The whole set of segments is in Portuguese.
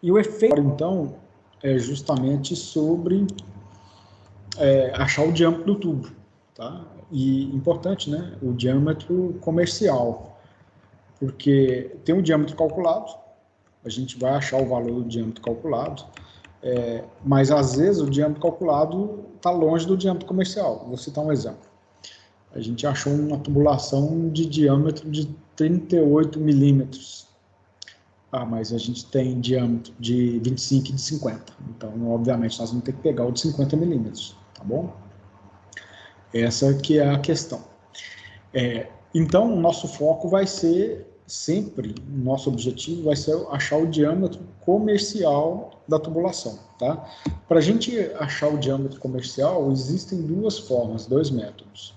E o efeito, então, é justamente sobre achar o diâmetro do tubo, tá? E importante, né? O diâmetro comercial, porque tem um diâmetro calculado, a gente vai achar o valor do diâmetro calculado, mas às vezes o diâmetro calculado está longe do diâmetro comercial. Vou citar um exemplo. A gente achou uma tubulação de diâmetro de 38 milímetros. Mas a gente tem diâmetro de 25 e de 50. Então, obviamente, nós vamos ter que pegar o de 50 milímetros, tá bom? Essa que é a questão. Então, o nosso foco vai ser sempre, o nosso objetivo vai ser achar o diâmetro comercial da tubulação, tá? Para a gente achar o diâmetro comercial, existem duas formas, dois métodos.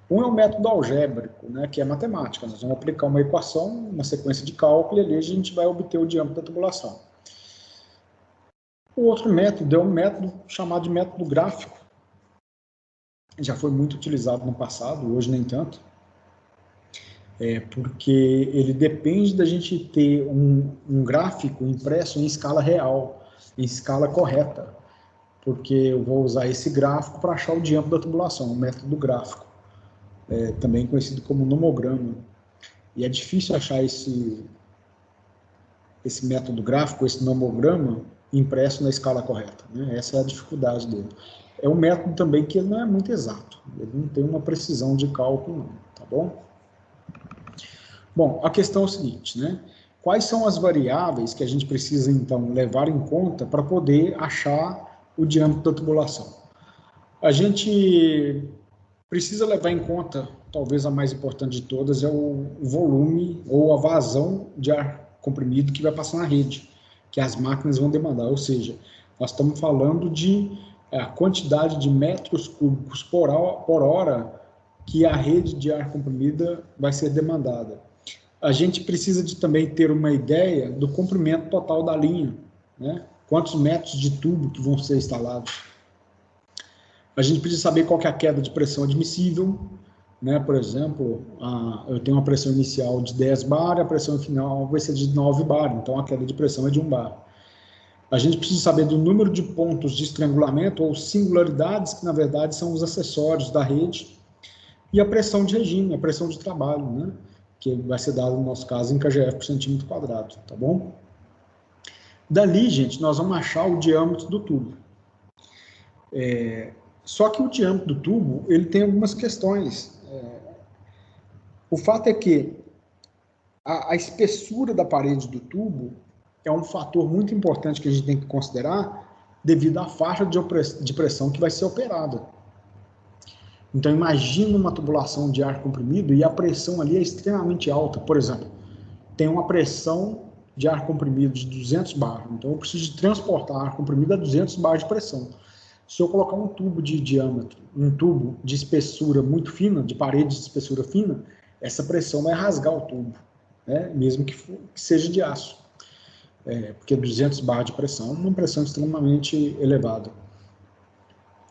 Um é o método algébrico, né, que é matemática. Nós vamos aplicar uma equação, uma sequência de cálculo, e ali a gente vai obter o diâmetro da tubulação. O outro método é um método chamado de método gráfico. Já foi muito utilizado no passado, hoje nem tanto. Porque ele depende da gente ter um gráfico impresso em escala real, em escala correta. Porque eu vou usar esse gráfico para achar o diâmetro da tubulação, o método gráfico. Também conhecido como nomograma. E é difícil achar esse método gráfico, esse nomograma, impresso na escala correta, né? Essa é a dificuldade dele. É um método também que ele não é muito exato, ele não tem uma precisão de cálculo, não, tá bom? Bom, a questão é o seguinte, né? Quais são as variáveis que a gente precisa, então, levar em conta para poder achar o diâmetro da tubulação? A gente precisa levar em conta, talvez a mais importante de todas, é o volume ou a vazão de ar comprimido que vai passar na rede, que as máquinas vão demandar, ou seja, nós estamos falando de a quantidade de metros cúbicos por hora que a rede de ar comprimida vai ser demandada. A gente precisa de também ter uma ideia do comprimento total da linha, né? Quantos metros de tubo que vão ser instalados. A gente precisa saber qual que é a queda de pressão admissível, né? Por exemplo, eu tenho uma pressão inicial de 10 bar, a pressão final vai ser de 9 bar, então a queda de pressão é de 1 bar. A gente precisa saber do número de pontos de estrangulamento ou singularidades, que na verdade são os acessórios da rede, e a pressão de regime, a pressão de trabalho, né? Que vai ser dada no nosso caso em kgf por centímetro quadrado, tá bom? Dali, gente, nós vamos achar o diâmetro do tubo. Só que o diâmetro do tubo, ele tem algumas questões. O fato é que a espessura da parede do tubo é um fator muito importante que a gente tem que considerar devido à faixa de pressão que vai ser operada. Então, imagina uma tubulação de ar comprimido e a pressão ali é extremamente alta. Por exemplo, tem uma pressão de ar comprimido de 200 bar. Então, eu preciso de transportar ar comprimido a 200 bar de pressão. Se eu colocar um tubo de diâmetro, um tubo de espessura muito fina, de parede de espessura fina, essa pressão vai rasgar o tubo, né? Mesmo que seja de aço. Porque 200 bar de pressão é uma pressão extremamente elevada.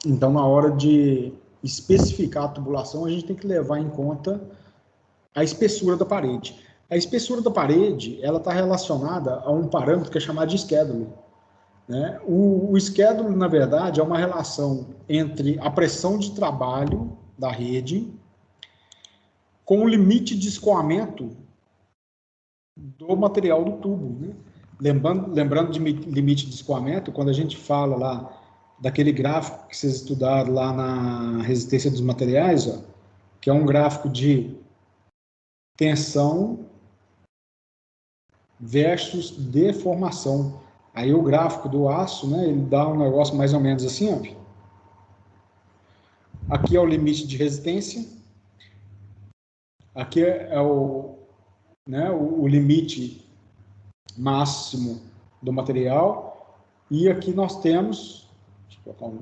Então, na hora de especificar a tubulação, a gente tem que levar em conta a espessura da parede. A espessura da parede, ela está relacionada a um parâmetro que é chamado de schedule, né? O schedule, na verdade, é uma relação entre a pressão de trabalho da rede com o limite de escoamento do material do tubo, né? Lembrando de limite de escoamento, quando a gente fala lá daquele gráfico que vocês estudaram lá na resistência dos materiais, ó, que é um gráfico de tensão versus deformação. Aí o gráfico do aço, né, ele dá um negócio mais ou menos assim, ó. Aqui é o limite de resistência, aqui é o limite máximo do material, e aqui nós temos, deixa eu colocar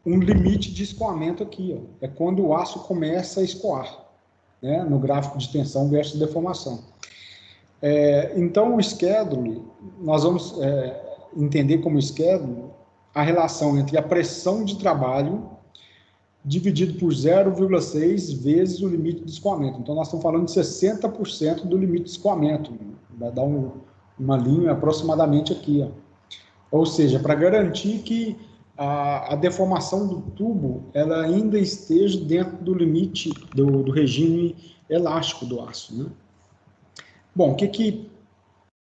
um limite de escoamento aqui, ó. É quando o aço começa a escoar, né, no gráfico de tensão versus deformação. Então, o schedule, nós vamos entender como schedule a relação entre a pressão de trabalho dividido por 0,6 vezes o limite de escoamento. Então, nós estamos falando de 60% do limite de escoamento. Vai dar um uma linha aproximadamente aqui, ó. Ou seja, para garantir que a deformação do tubo ela ainda esteja dentro do limite do regime elástico do aço, né? Bom, o que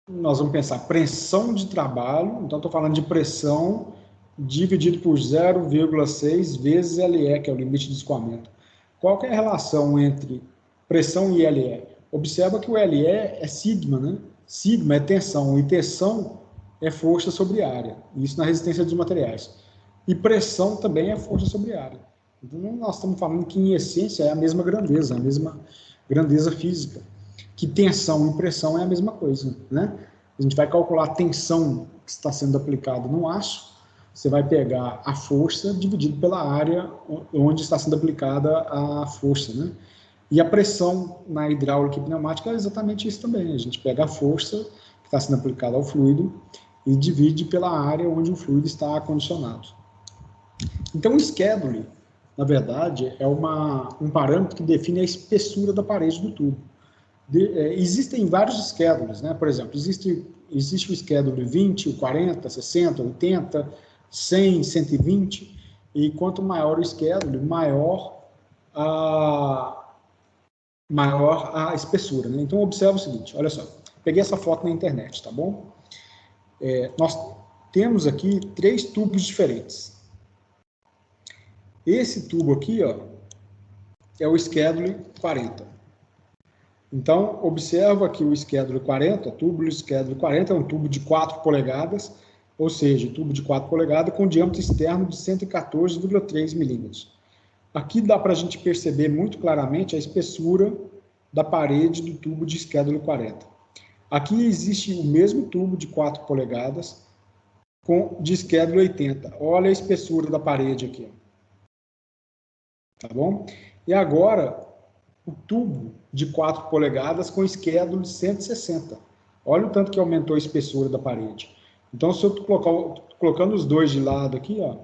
nós vamos pensar? Pressão de trabalho, então estou falando de pressão dividido por 0,6 vezes LE, que é o limite de escoamento. Qual que é a relação entre pressão e LE? Observa que o LE é sigma, né? Sigma é tensão, e tensão é força sobre área, isso na resistência dos materiais. E pressão também é força sobre área. Então, nós estamos falando que, em essência, é a mesma grandeza física. Que tensão e pressão é a mesma coisa, né? A gente vai calcular a tensão que está sendo aplicada no aço, você vai pegar a força dividido pela área onde está sendo aplicada a força, né? E a pressão na hidráulica e pneumática é exatamente isso também. A gente pega a força que está sendo aplicada ao fluido e divide pela área onde o fluido está acondicionado. Então, o schedule, na verdade, é um parâmetro que define a espessura da parede do tubo. Existem vários schedules, né? Por exemplo, existe o schedule 20, o 40, 60, 80, 100, 120, e quanto maior o schedule, maior a espessura, né? Então, observa o seguinte, olha só, peguei essa foto na internet, tá bom? Nós temos aqui 3 tubos diferentes. Esse tubo aqui, ó, é o schedule 40. Então, observa que o schedule 40, tubo schedule 40, é um tubo de 4 polegadas, ou seja, tubo de 4 polegadas com diâmetro externo de 114,3 milímetros. Aqui dá para a gente perceber muito claramente a espessura da parede do tubo de schedule 40. Aqui existe o mesmo tubo de 4 polegadas de schedule 80. Olha a espessura da parede aqui. Tá bom? E agora, o tubo de 4 polegadas com schedule 160. Olha o tanto que aumentou a espessura da parede. Então, se eu colocando os dois de lado aqui, ó,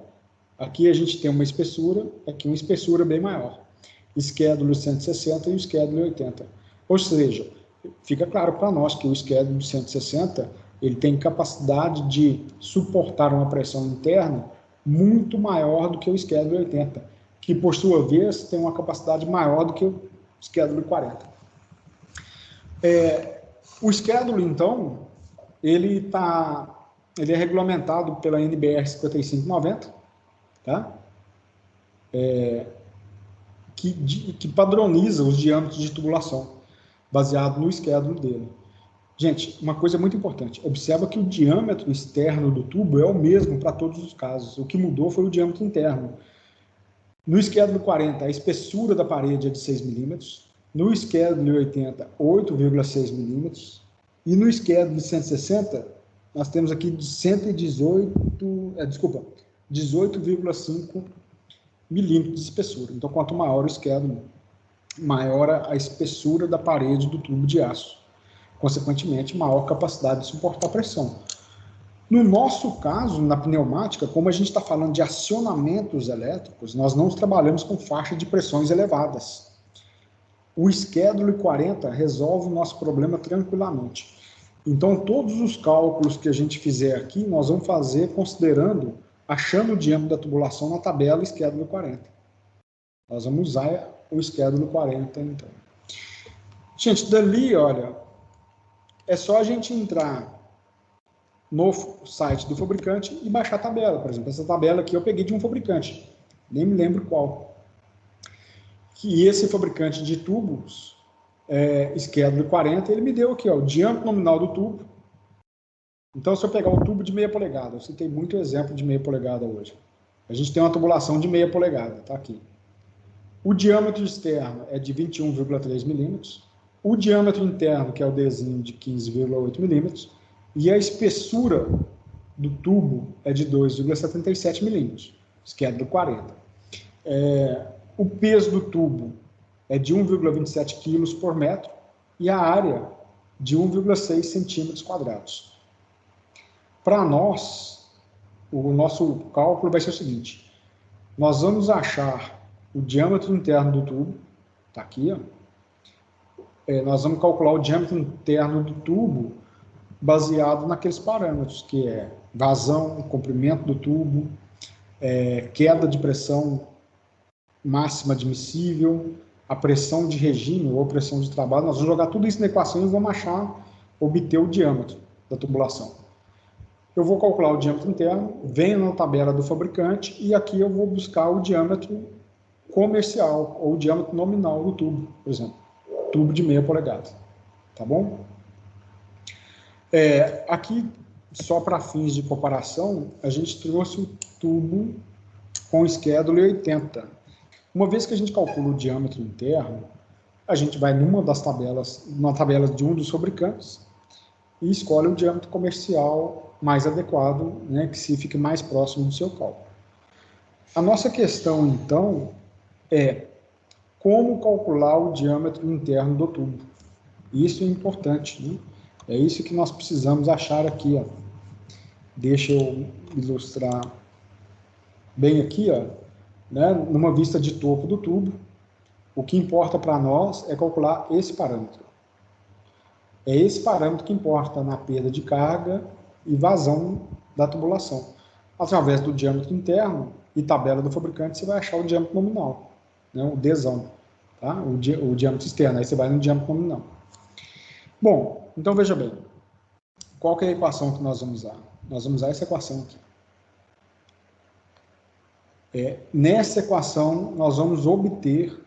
aqui a gente tem uma espessura, aqui uma espessura bem maior. Schedule 160 e o schedule 80. Ou seja, fica claro para nós que o schedule 160 ele tem capacidade de suportar uma pressão interna muito maior do que o schedule 80, que por sua vez tem uma capacidade maior do que o schedule 40. O schedule, então, ele é regulamentado pela NBR 5590, tá? Que padroniza os diâmetros de tubulação, baseado no schedule dele. Gente, uma coisa muito importante, observa que o diâmetro externo do tubo é o mesmo para todos os casos, o que mudou foi o diâmetro interno. No schedule 40, a espessura da parede é de 6 milímetros, no schedule 80, 8,6 milímetros, e no schedule 160, nós temos aqui 18,5 milímetros de espessura. Então, quanto maior o schedule, maior a espessura da parede do tubo de aço. Consequentemente, maior capacidade de suportar pressão. No nosso caso, na pneumática, como a gente está falando de acionamentos elétricos, nós não trabalhamos com faixa de pressões elevadas. O schedule 40 resolve o nosso problema tranquilamente. Então, todos os cálculos que a gente fizer aqui, nós vamos fazer achando o diâmetro da tubulação na tabela schedule 40. Nós vamos usar o schedule 40, então. Gente, dali, olha, é só a gente entrar no site do fabricante e baixar a tabela. Por exemplo, essa tabela aqui eu peguei de um fabricante, nem me lembro qual. Que esse fabricante de tubos, schedule 40, ele me deu aqui, ó, o diâmetro nominal do tubo. Então, se eu pegar um tubo de meia polegada, eu citei muito exemplo de meia polegada hoje. A gente tem uma tubulação de meia polegada, tá aqui. O diâmetro externo é de 21,3 milímetros. O diâmetro interno, que é o Dzinho, de 15,8 milímetros. E a espessura do tubo é de 2,77 milímetros, schedule 40. O peso do tubo é de 1,27 quilos por metro e a área de 1,6 centímetros quadrados. Para nós, o nosso cálculo vai ser o seguinte: nós vamos achar o diâmetro interno do tubo, está aqui, ó. Nós vamos calcular o diâmetro interno do tubo baseado naqueles parâmetros, que é vazão, comprimento do tubo, queda de pressão máxima admissível, a pressão de regime ou pressão de trabalho. Nós vamos jogar tudo isso na equação e vamos obter o diâmetro da tubulação. Eu vou calcular o diâmetro interno, venho na tabela do fabricante e aqui eu vou buscar o diâmetro comercial ou o diâmetro nominal do tubo, por exemplo, tubo de 0,5 polegada, tá bom? Aqui, só para fins de comparação, a gente trouxe o tubo com schedule 80. Uma vez que a gente calcula o diâmetro interno, a gente vai numa tabela de um dos fabricantes e escolhe o diâmetro comercial mais adequado, né, que se fique mais próximo do seu cálculo. A nossa questão, então, é como calcular o diâmetro interno do tubo. Isso é importante, né? É isso que nós precisamos achar aqui, ó. Deixa eu ilustrar bem aqui, ó, né, numa vista de topo do tubo. O que importa para nós é calcular esse parâmetro. É esse parâmetro que importa na perda de carga e vazão da tubulação. Através do diâmetro interno e tabela do fabricante, você vai achar o diâmetro nominal, né, o Dzão, tá? O diâmetro externo, aí você vai no diâmetro nominal. Bom, então veja bem, qual que é a equação que nós vamos usar? Nós vamos usar essa equação aqui. Nessa equação, nós vamos obter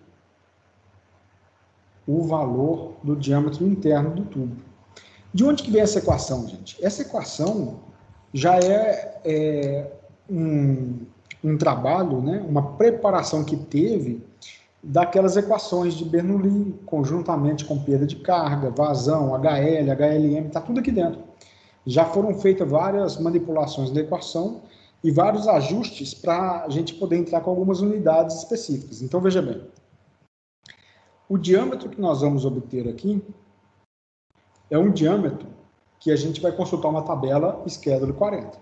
o valor do diâmetro interno do tubo. De onde que vem essa equação, gente? Essa equação já é um trabalho, né, uma preparação que teve daquelas equações de Bernoulli, conjuntamente com perda de carga, vazão, HL, HLM, está tudo aqui dentro. Já foram feitas várias manipulações da equação e vários ajustes para a gente poder entrar com algumas unidades específicas. Então, veja bem. O diâmetro que nós vamos obter aqui é um diâmetro que a gente vai consultar uma tabela Schedule 40.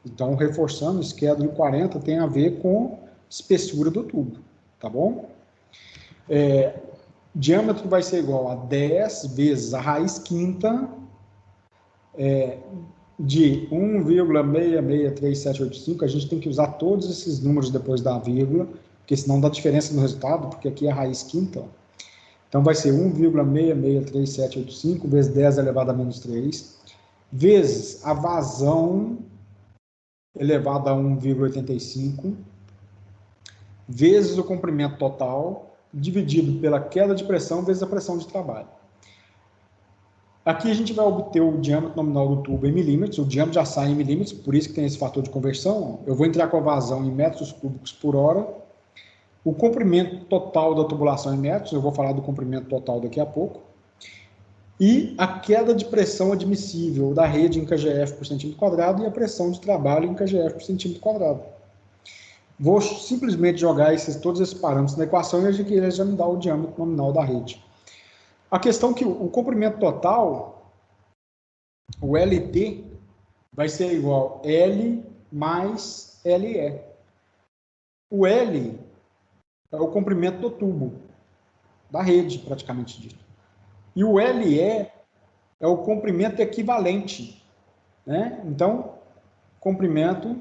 Então, reforçando, Schedule 40 tem a ver com espessura do tubo, tá bom? Diâmetro vai ser igual a 10 vezes a raiz quinta de 1,663785, a gente tem que usar todos esses números depois da vírgula, porque senão dá diferença no resultado, porque aqui é a raiz quinta. Ó. Então vai ser 1,663785 vezes 10 elevado a menos 3, vezes a vazão elevado a 1,85, vezes o comprimento total, dividido pela queda de pressão vezes a pressão de trabalho. Aqui a gente vai obter o diâmetro nominal do tubo em milímetros, o diâmetro já sai em milímetros, por isso que tem esse fator de conversão. Eu vou entrar com a vazão em metros cúbicos por hora. O comprimento total da tubulação em metros, eu vou falar do comprimento total daqui a pouco. E a queda de pressão admissível da rede em kgf por centímetro quadrado e a pressão de trabalho em kgf por centímetro quadrado. Vou simplesmente jogar todos esses parâmetros na equação e ele já me dá o diâmetro nominal da rede. A questão é que o comprimento total, o LT, vai ser igual a L mais LE. O L é o comprimento do tubo, da rede, praticamente dito. E o LE é o comprimento equivalente, né? Então, comprimento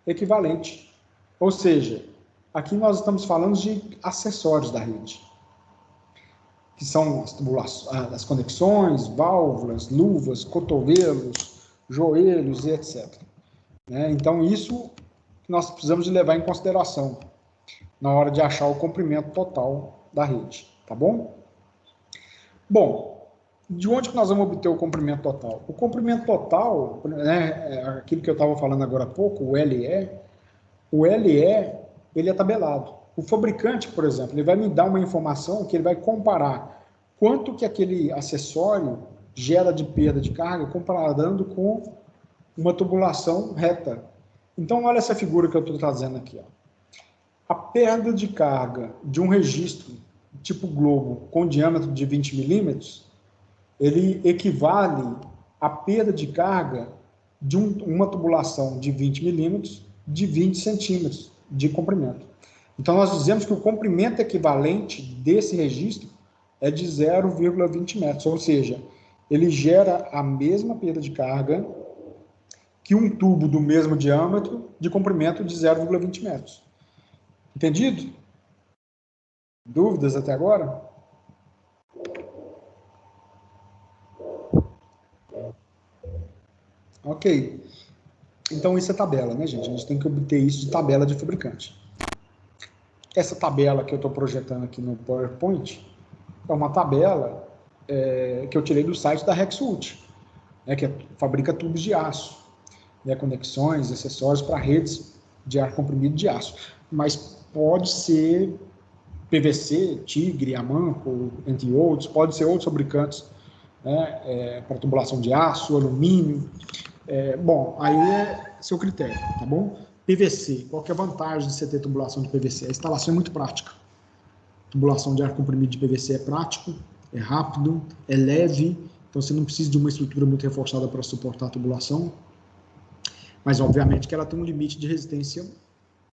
equivalente. Ou seja, aqui nós estamos falando de acessórios da rede, que são as conexões, válvulas, luvas, cotovelos, joelhos e etc. Então, isso nós precisamos de levar em consideração na hora de achar o comprimento total da rede, tá bom? Bom, de onde que nós vamos obter o comprimento total? O comprimento total, né, aquilo que eu estava falando agora há pouco, o LE, ele é tabelado. O fabricante, por exemplo, ele vai me dar uma informação que ele vai comparar quanto que aquele acessório gera de perda de carga comparando com uma tubulação reta. Então, olha essa figura que eu estou trazendo aqui. Ó. A perda de carga de um registro tipo globo com diâmetro de 20 milímetros, ele equivale à perda de carga de uma tubulação de 20 milímetros de 20 centímetros de comprimento. Então, nós dizemos que o comprimento equivalente desse registro é de 0,20 metros, ou seja, ele gera a mesma perda de carga que um tubo do mesmo diâmetro de comprimento de 0,20 metros. Entendido? Dúvidas até agora? Ok. Então, isso é tabela, né, gente? A gente tem que obter isso de tabela de fabricante. Essa tabela que eu estou projetando aqui no PowerPoint é uma tabela que eu tirei do site da Rexult, né, que fabrica tubos de aço, né, conexões, acessórios para redes de ar comprimido de aço. Mas pode ser PVC, Tigre, Amanco, entre outros, pode ser outros fabricantes, né, para tubulação de aço, alumínio. Bom, aí é seu critério, tá bom? PVC, qual que é a vantagem de você ter tubulação de PVC? A instalação é muito prática. Tubulação de ar comprimido de PVC é prático, é rápido, é leve, então você não precisa de uma estrutura muito reforçada para suportar a tubulação, mas obviamente que ela tem um limite de resistência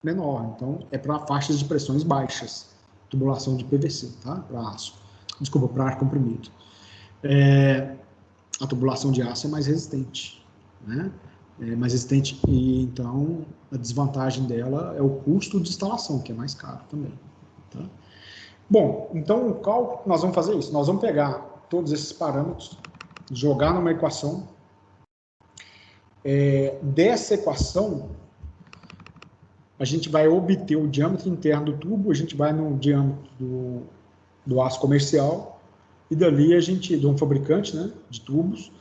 menor, então é para faixas de pressões baixas, tubulação de PVC, tá? Para aço, desculpa, para ar comprimido. A tubulação de aço é mais resistente, né? É mais resistente e então a desvantagem dela é o custo de instalação, que é mais caro também, tá? Bom, então o cálculo, nós vamos fazer isso, nós vamos pegar todos esses parâmetros, jogar numa equação, dessa equação a gente vai obter o diâmetro interno do tubo, a gente vai no diâmetro do aço comercial, e dali a gente, de um fabricante, né, de tubos,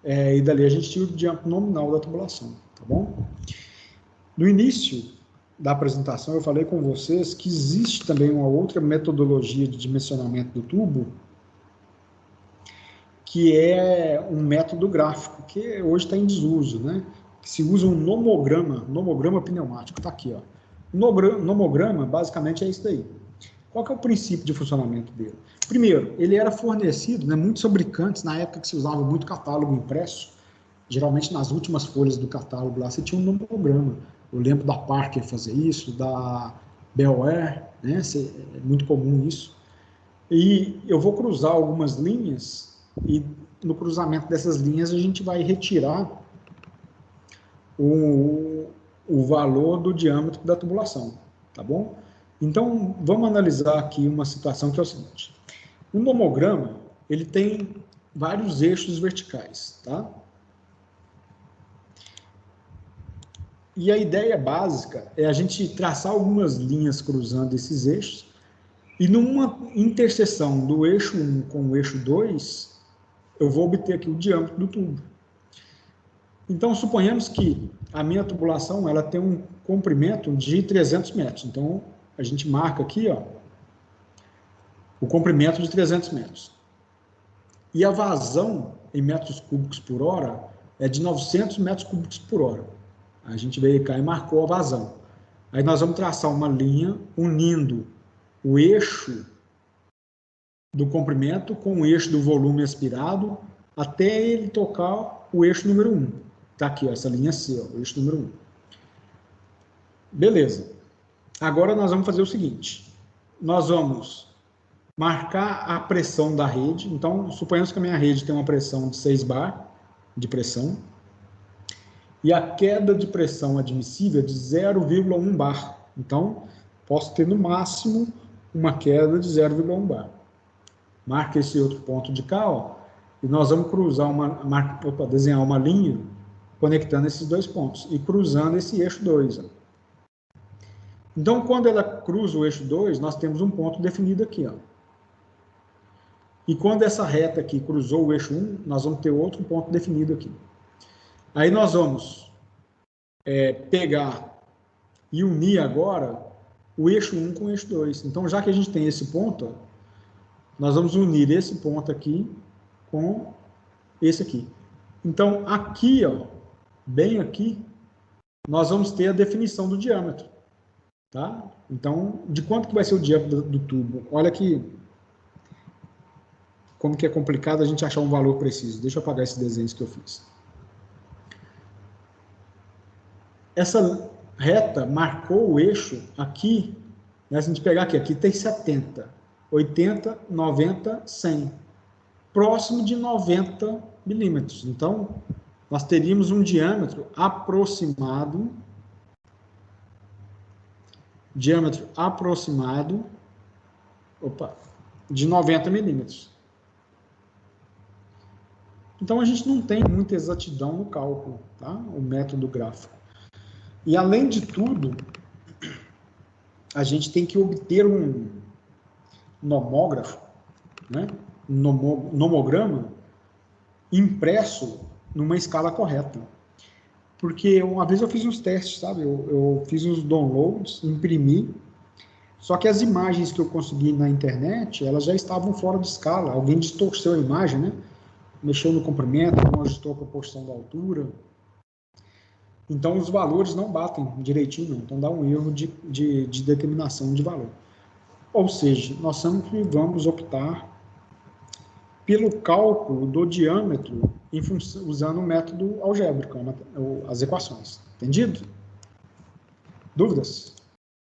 e dali a gente tira o diâmetro nominal da tubulação, tá bom? No início da apresentação eu falei com vocês que existe também uma outra metodologia de dimensionamento do tubo, que é um método gráfico, que hoje está em desuso, né? Que se usa um nomograma pneumático, está aqui, ó. Nomograma, basicamente, é isso daí. Qual que é o princípio de funcionamento dele? Primeiro, ele era fornecido, né, muitos fabricantes, na época que se usava muito catálogo impresso, geralmente nas últimas folhas do catálogo lá, você tinha um nomograma. Eu lembro da Parker fazer isso, da Bel-Air, né, é muito comum isso. E eu vou cruzar algumas linhas, e no cruzamento dessas linhas a gente vai retirar o valor do diâmetro da tubulação, tá bom? Então, vamos analisar aqui uma situação que é o seguinte. O nomograma, ele tem vários eixos verticais, tá? E a ideia básica é a gente traçar algumas linhas cruzando esses eixos, e numa interseção do eixo 1 com o eixo 2, eu vou obter aqui o diâmetro do tubo. Então, suponhamos que a minha tubulação ela tem um comprimento de 300 metros. Então, a gente marca aqui, ó, o comprimento de 300 metros. E a vazão em metros cúbicos por hora é de 900 metros cúbicos por hora. A gente veio cá e marcou a vazão. Aí nós vamos traçar uma linha unindo o eixo do comprimento com o eixo do volume aspirado até ele tocar o eixo número 1. Está aqui, ó, essa linha C, ó, o eixo número 1. Beleza. Agora nós vamos fazer o seguinte. Nós vamos marcar a pressão da rede. Então, suponhamos que a minha rede tem uma pressão de 6 bar de pressão. E a queda de pressão admissível é de 0,1 bar. Então, posso ter no máximo uma queda de 0,1 bar. Marca esse outro ponto de cá, ó, e nós vamos cruzar desenhar uma linha conectando esses dois pontos e cruzando esse eixo 2. Ó. Então, quando ela cruza o eixo 2, nós temos um ponto definido aqui. Ó. E quando essa reta aqui cruzou o eixo 1, nós vamos ter outro ponto definido aqui. Aí nós vamos pegar e unir agora o eixo 1 com o eixo 2. Então, já que a gente tem esse ponto, ó, nós vamos unir esse ponto aqui com esse aqui. Então, aqui, ó, bem aqui, nós vamos ter a definição do diâmetro. Tá? Então, de quanto que vai ser o diâmetro do tubo? Olha aqui como que é complicado a gente achar um valor preciso. Deixa eu apagar esses desenhos que eu fiz. Essa reta marcou o eixo aqui, né, se a gente pegar aqui tem 70, 80, 90, 100. próximo de 90 milímetros. Então, nós teríamos um diâmetro aproximado de 90 milímetros. Então, a gente não tem muita exatidão no cálculo, tá? O método gráfico. E, além de tudo, a gente tem que obter um nomógrafo, né? Um nomograma impresso numa escala correta. Porque uma vez eu fiz uns testes, sabe? Eu fiz uns downloads, imprimi, só que as imagens que eu consegui na internet, elas já estavam fora de escala. Alguém distorceu a imagem, né? Mexeu no comprimento, não ajustou a proporção da altura. Então, os valores não batem direitinho, não. Então, dá um erro de determinação de valor. Ou seja, nós sempre vamos optar pelo cálculo do diâmetro usando o método algébrico, as equações. Entendido? Dúvidas?